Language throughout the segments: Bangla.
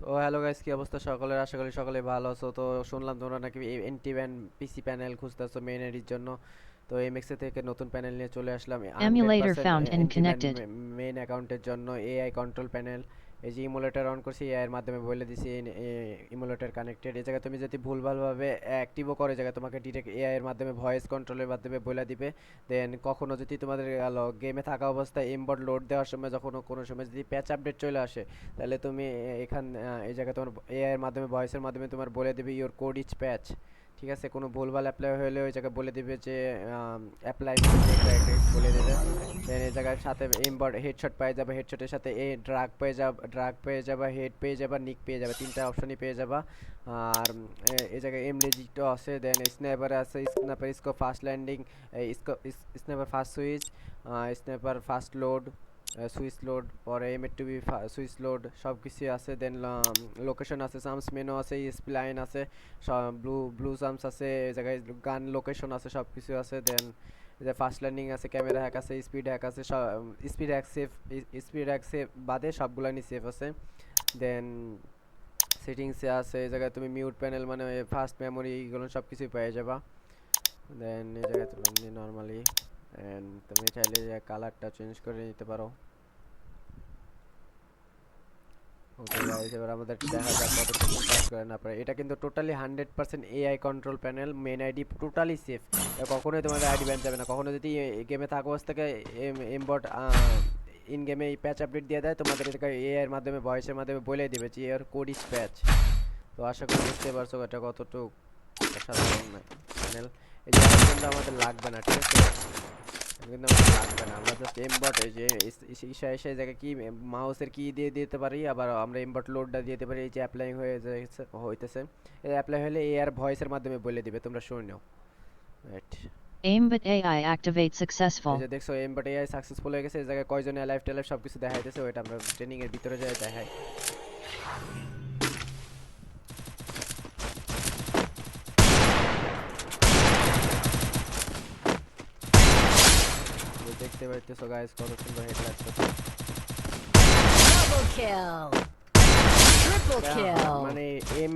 তো হ্যালো গাইস, কি অবস্থা সকলের? আশা করি সকলে ভালো আছো। তো শুনলাম তোমরা নাকি এনটি ব্যান পিসি প্যানেল খুঁজতেছো মেইন এডির জন্য। তো এমএক্সএ থেকে নতুন প্যানেল নিয়ে চলে আসলাম Emulator 100% found and anti ban connected. Main অ্যাকাউন্টের জন্য এআই কন্ট্রোল প্যানেল। এই যে ইমুলেটর অন করছি, এআই এর মাধ্যমে বলে দিছি ইমুলেটর কানেক্টেড। এই জায়গায় তুমি যদি ভুলভালভাবে অ্যাক্টিভও করে, জায়গায় তোমাকে ডিরেক্ট এআই এর মাধ্যমে ভয়েস কন্ট্রোলের মাধ্যমে বলে দিবে। দেন কখনো যদি তোমাদের গেমে থাকা অবস্থায় এমবড লোড দেওয়ার সময় যখন কোনো সময় যদি প্যাচ আপডেট চলে আসে, তাহলে তুমি এই জায়গায় তোমার এআই এর মাধ্যমে ভয়েসের মাধ্যমে তোমার বলে দিবে ইওর কোড ইজ প্যাচ। ঠিক আছে, কোনো ভুলভাল অ্যাপ্লাই হলে ওই জায়গায় বলে দিবে যে অ্যাপ্লাই বলে দেবে। দেন এই জায়গায় সাথে এমবড হেডশট পেয়ে যাবে, হেডশটের সাথে ড্রাগ পেয়ে যাবা, হেড পেয়ে যাবা, নিক পেয়ে যাবে, তিনটা অপশনই পেয়ে যাবা। আর এই জায়গায় এমলেজিটও আছে। দেন স্নাইপার আছে, sniper scope fast landing, sniper fast switch, sniper fast load, switch load, পরে M two B switch load, সব কিছুই আছে। দেন লোকেশন আছে, সামস মেনু আছে, ইএসপি লাইন আছে, সব ব্লু সামস আছে, এই জায়গায় গান লোকেশন আছে, সব কিছু আছে। দেন যে ফাস্ট লার্নিং আছে, ক্যামেরা হ্যাক আছে, স্পিড হ্যাক আছে, স্পিড হ্যাক সেফ বাদে সবগুলাই সেফ আছে। দেন সেটিংসে আছে, এই জায়গায় তুমি মিউট প্যানেল মানে ফাস্ট মেমোরি এগুলো সব কিছুই পেয়ে যাবা। দেন এই জায়গায় তুমি নর্মালি এন্ড তুমি চাইলে কালারটা চেঞ্জ করে নিতে পারো। ওকে গাইস, এবার আমাদের দেখা যাক কতটুকু কাজ করে না পারে। এটা কিন্তু totally 100% AI control panel, main ID totally safe. কখনোই তোমাদের আইডি ব্যান যাবে না। কখনো যদি গেমে থাকা অবস্থায় এমবট ইন গেমে প্যাচ আপডেট দিয়ে দেয়, তোমাদের এটাকে এআই এর মাধ্যমে ভয়েসের মাধ্যমে বলে দিবে যে এর কোড ইজ প্যাচ। তো আশা করি বুঝতে পারছো এটা কতটুকু সাধারণ প্যানেল। এই যে এটা কিন্তু আমাদের লাগবে না, ঠিক আছে? কিন্তু আমাদের লাগবে না, আমরা জাস্ট এমবট এই যে ঈশা এসে জায়গায় কি মাউসের কি দিয়ে দিতে পারি, আবার আমরা এমবট লোডটা দিয়ে দিতে পারি। এই যে অ্যাপ্লাই হইতেছে, এই অ্যাপ্লাই হলে এআর ভয়েসের মাধ্যমে বলে দিবে, তোমরা শুনে নাও। রাইট, Aimbot AI activate এই successful. যে দেখছো এমবট এআই সাকসেসফুল হয়ে গেছে। এই জায়গায় কয়জন অ্যালাইভ টালাইভ সব কিছু দেখাইতেছে, ওইটা আমরা ট্রেনিং এর ভিতরে যাই দেখাই। দেখতে পাইতেছো গাইস কত সুন্দর হেড লাগতেছে। Double kill! Triple kill! মানে এম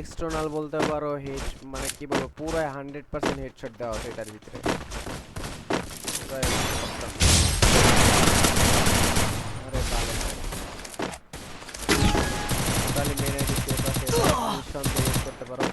এক্সটার্নাল বলতে পারো, হেড মানে কি বলবো, পুরো 100% হেডশট দেওয়া আছে এটার ভিতরে। পুরাই আরে ভালো, টোটালি মেন আইডি সেফ আছে, নিঃসন্দেহে ইউজ করতে পারো।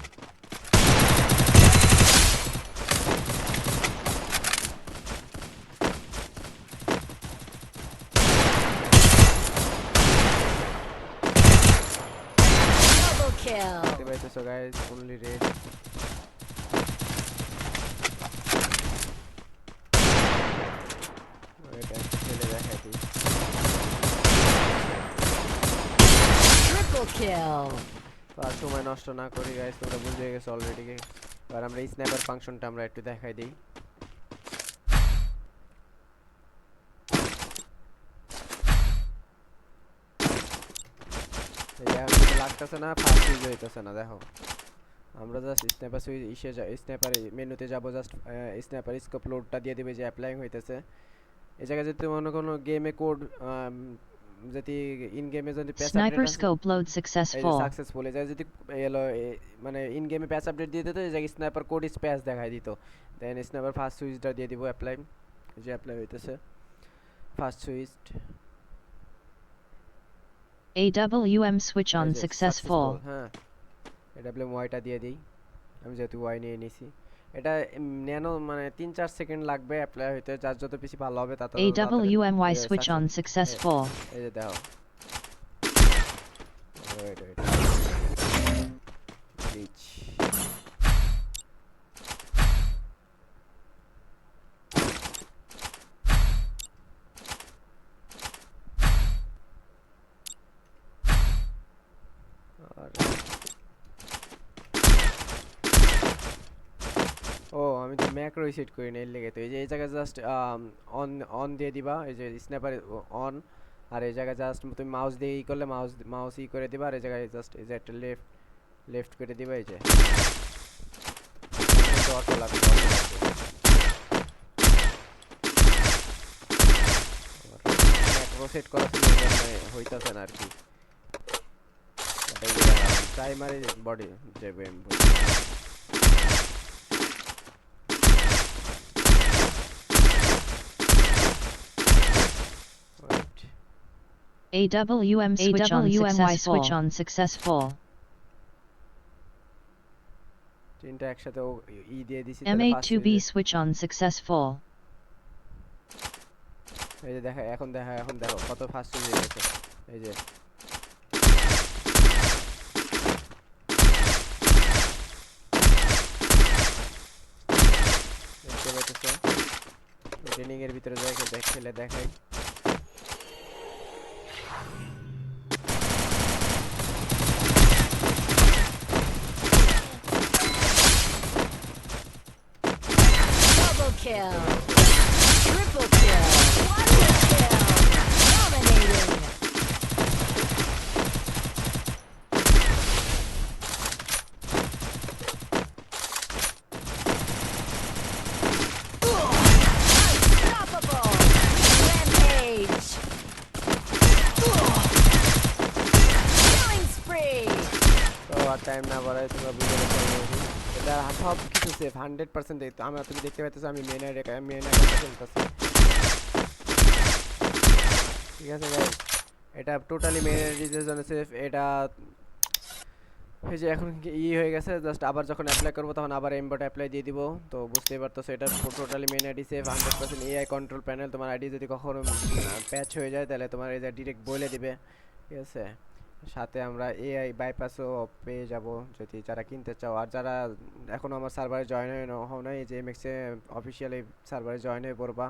Double kill! দেখতে পাইতেছো গাইস, অনলি রেড। এটা একটু খেলে দেখাই দিই। Triple kill! তো আর সময় নষ্ট না করি গাইস, তোমরা বুঝে গেছো অলরেডি। এবার আমরা স্ন্যাপার ফাংশনটা আমরা একটু দেখাই দিই। এই যে এখন কিন্তু লাগতেছে না, ফাস্ট ইউজ হইতেছে না, দেখো। আমরা জাস্ট স্ন্যাপার স্ন্যাপার মেনুতে যাব, জাস্ট স্ন্যাপার স্কোপ লোডটা দিয়ে দিবে, যে অ্যাপ্লাইং হইতেছে। এই জায়গায় যদি মনে কোনো গেমে কোড যদি ইন গেমে যদি প্যাচ আপডেট Sniper আছে, scope load এই যে successful. সাকসেসফুল, এই জায়গায় যদি মানে ইন গেমে প্যাচ আপডেট দিয়ে দিত, এই জায়গায় স্ন্যাপার কোড ইজ প্যাচ দেখাই দিত। দেন স্ন্যাপার ফার্স্ট সুইচটা দিয়ে দিব অ্যাপ্লাই, যে অ্যাপ্লাই হইতেছে ফার্স্ট সুইচ। AWM switch এই on যে successful. সাকসেসফুল, হ্যাঁ। এডব্লিউ ওয়াইটা দিয়ে দিই, আমি যেহেতু ওয়াই নিয়ে নিছি। এটা ন্যানো মানে 3-4 সেকেন্ড লাগবে অ্যাপ্লাই হইতে, যার যত বেশি ভালো হবে তত তাড়াতাড়ি AWMY switch success. on successful. এই যে দেখো, ওয়েট ওয়েট রিচ। আর ও, আমি তো ম্যাক্রো সেট করি না, এর লেগে তো এই যে এই জায়গায় জাস্ট অন অন দিয়ে দিবা, এই যে স্ন্যাপার অন। আর এই জায়গায় জাস্ট তুমি মাউস দিয়ে ই করলে মাউস মাউস ই করে দিবা, আর এই জায়গায় জাস্ট এই যে একটা লেফট লেফট করে দিবা, এই যে অটো লাগবে, অটো লাগবে। ম্যাক্রো সেট করা ছিল, হইতাছে না আর কি। প্রাইমারি বডি যে M AWM switch on successful. তিনটা একসাথে ই দিয়ে দিছি তাহলে first M82B switch on successful. এই যে দেখা এখন দেখো কত ফাস্ট হয়ে গেছে এই যে দেখতে পাচ্ছো ট্রেনিং এর ভিতরে যাই খেলে দেখাই Double kill. Triple kill. Quadruple kill. Dominating. Unstoppable. Rampage. Killing spree. তো আর টাইম না বাড়াই তোমরা বুঝে গেছো এটা সব কিছু সেফ 100% দেখতে তুমি দেখতে পাচ্ছ আমি মেন আইডিটা খেলতেছি ঠিক আছে গাইস এটা টোটালি মেন আইডির জন্য সেফ এটা এই যে এখন হয়ে গেছে জাস্ট আবার যখন অ্যাপ্লাই করব তখন আবার এমবট অ্যাপ্লাই দিয়ে দিব তো বুঝতেই পারতেছো এটা totally main ID safe 100% AI control panel তোমার আইডি যদি কখনো প্যাচ হয়ে যায় তাহলে তোমার এই যে ডাইরেক্ট বলে দিবে ঠিক আছে সাথে আমরা এআই বাইপাসও পেয়ে যাব যদি যারা কিনতে চাও আর যারা এখনো আমার সার্ভারে জয়েন হও নাই যে এমএক্সে অফিশিয়ালি সার্ভারে জয়েন হয়ে পড়বা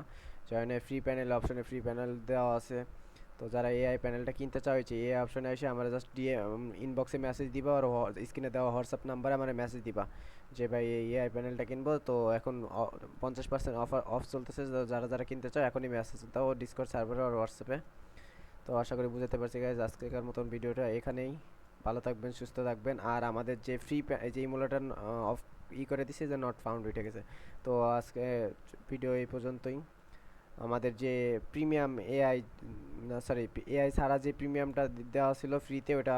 জয়েন হয়ে ফ্রি প্যানেল অপশনে ফ্রি প্যানেল দেওয়া আছে তো যারা এআই প্যানেলটা কিনতে চাইছে এই অপশনে এসে আমরা জাস্ট ইনবক্সে মেসেজ দিবা আর স্ক্রিনে দেওয়া হোয়াটসঅ্যাপ নাম্বারে আমার মেসেজ দিবা যে ভাই এই এআই প্যানেলটা কিনবো তো এখন 50% অফ চলতেছে যারা যারা কিনতে চাও এখনই মেসেজ দাও ডিসকর্ড সার্ভারে আর হোয়াটসঅ্যাপে তো আশা করি বুঝতে পারছি গাইজ আজকেকার মতন ভিডিওটা এখানেই ভালো থাকবেন সুস্থ থাকবেন আর আমাদের যে ফ্রি যে ইমুলেটর অফ করে দিছে যে নট ফাউন্ড উঠে গেছে তো আজকে ভিডিও এই পর্যন্তই আমাদের যে প্রিমিয়াম এআই সরি এআই ছাড়া যে প্রিমিয়ামটা দেওয়া ছিল ফ্রিতে ওটা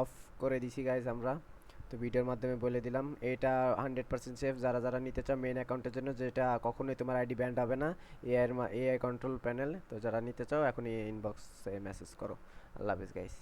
অফ করে দিছি গাইজ আমরা তো ভিডিওর মাধ্যমে বলে দিলাম এটা 100% সেফ যারা যারা নিতে চাও মেন অ্যাকাউন্টের জন্য যেটা কখনোই তোমার আইডি ব্যান্ড হবে না এআই কন্ট্রোল প্যানেল তো যারা নিতে চাও এখনই ইনবক্সে মেসেজ করো আল্লাহ হাফেজ গাইস